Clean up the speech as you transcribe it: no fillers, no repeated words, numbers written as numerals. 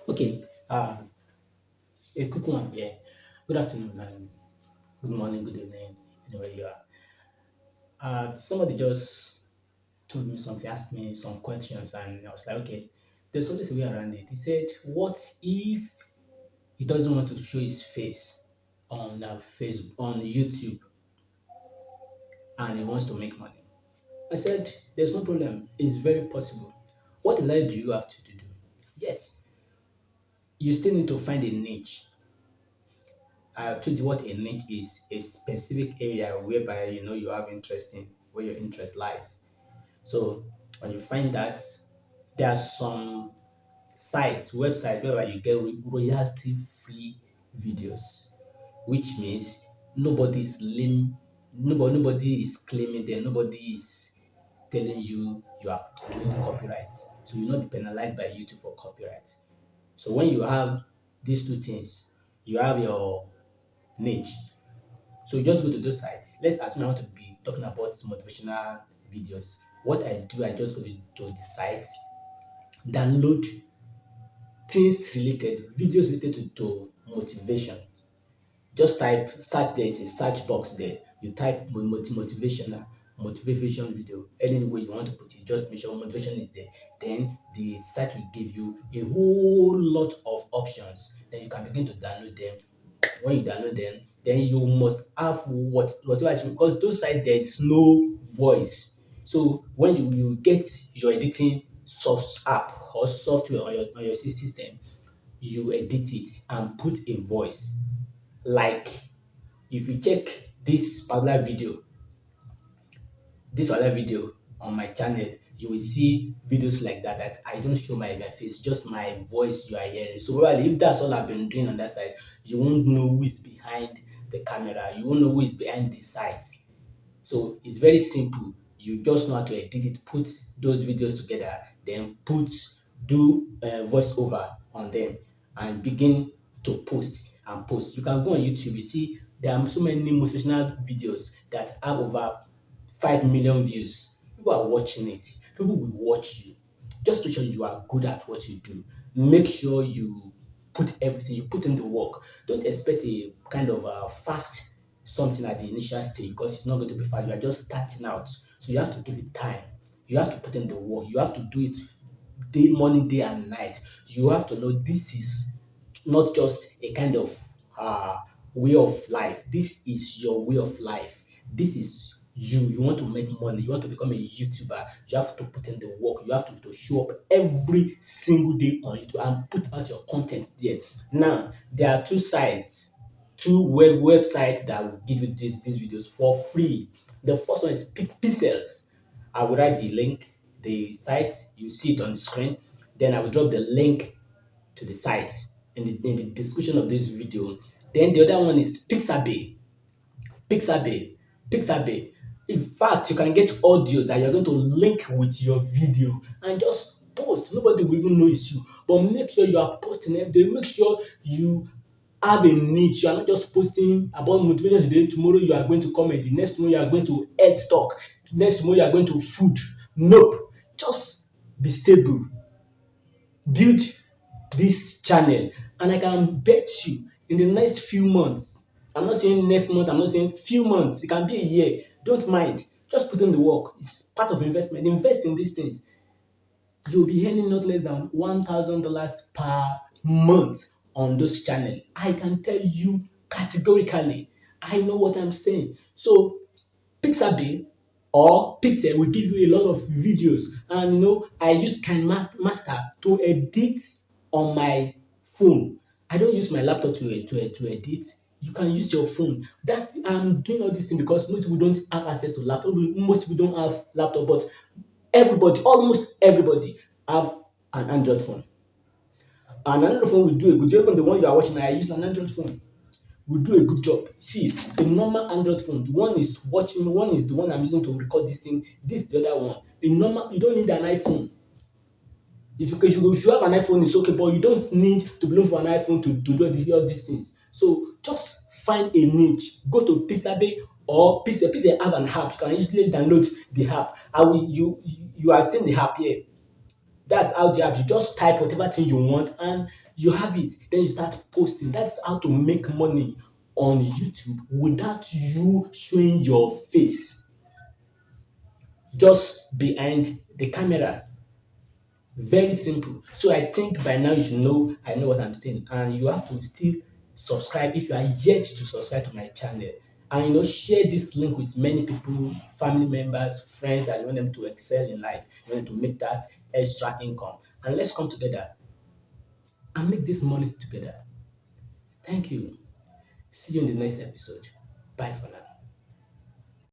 Okay, a quick one here. Good afternoon and good morning, good evening, anywhere you are. Somebody just told me something, asked me some questions, and I was like, okay, there's always a way around it. He said, what if he doesn't want to show his face on Facebook, on YouTube, and he wants to make money? I said, there's no problem. It's very possible. What exactly do you have to do? Yes, you still need to find a niche. I told you what a niche is, a specific area whereby you have interest in, where your interest lies. So when you find that, there are some sites, websites whereby you get royalty free videos, which means nobody's lim nobody is claiming them, nobody is telling you are doing copyright. So you'll not be penalized by YouTube for copyright. So when you have these two things, you have your niche. So you just go to those sites. Let's assume I want to be talking about motivational videos. What I do, I just go to the sites, download things related, videos related to motivation. Just type search, there is a search box there. You type motivation video. Any way you want to put it, just make sure motivation is there. Then the site will give you a whole lot of options. Then you can begin to download them. When you download them, then you must have whatever, because those sites there is no voice. So when you get your editing soft app or software on your system, you edit it and put a voice. Like if you check this particular video on my channel, you will see videos like that I don't show my face, just my voice you are hearing. So probably if that's all I've been doing on that side, you won't know who is behind the camera, you won't know who is behind the site. So it's very simple. You just know how to edit it, put those videos together, then do voiceover on them, and begin to post and post. You can go on YouTube. You see there are so many motivational videos that have over 5 million views. People are watching it. People will watch you. Just make sure you are good at what you do. Make sure you put everything, you put in the work. Don't expect a kind of fast something at the initial stage, because it's not going to be fast. You are just starting out. So you have to give it time. You have to put in the work. You have to do it day, morning, day, and night. You have to know this is not just a kind of uh, way of life. This is your way of life. This is you. You want to make money. You want to become a YouTuber. You have to put in the work. You have to show up every single day on YouTube and put out your content there. Now, there are two sites, two websites that will give you these videos for free. The first one is Pixels. I will write the link, the site, you see it on the screen. Then I will drop the link to the site in the description of this video. Then the other one is Pixabay. Pixabay. Pixabay. In fact, you can get audios that you're going to link with your video and just post. Nobody will even know it's you. But make sure you are posting every day. Make sure you have a niche. You are not just posting about motivation today. Tomorrow you are going to comedy. Next tomorrow you are going to health talk. Next tomorrow you are going to food. Nope. Just be stable. Build this channel, and I can bet you in the next few months, I'm not saying next month, I'm not saying few months, it can be a year, don't mind, just put in the work. It's part of investment. Invest in these things. You'll be earning not less than $1,000 per month on those channel. I can tell you categorically, I know what I'm saying. So Pixabay or Pixel will give you a lot of videos, and I use Master to edit on my phone. I don't use my laptop to edit. You can use your phone. That I'm doing all this thing because most people don't have access to laptop. Most people don't have laptop, but everybody, almost everybody, have an Android phone. And an Android phone will do a good job. Even the one you are watching, I use an Android phone, will do a good job. See, the normal Android phone, the one is watching, one is the one I'm using to record this thing, this is the other one. A normal, you don't need an iPhone. If you have an iPhone, it's okay, but you don't need to be looking for an iPhone to do all these things. So just find a niche. Go to Pixabay or Pixel. Pixel have an app. You can easily download the app. You are seeing the app here. That's how the app. You just type whatever thing you want, and You have it, then you start posting. That's how to make money on YouTube without you showing your face, just behind the camera. Very simple. So I think by now you should know I know what I'm saying, and you have to still subscribe if you are yet to subscribe to my channel. And share this link with many people, family members, friends that you want them to excel in life, you want them to make that extra income. And let's come together and make this money together. Thank you. See you in the next episode. Bye for now.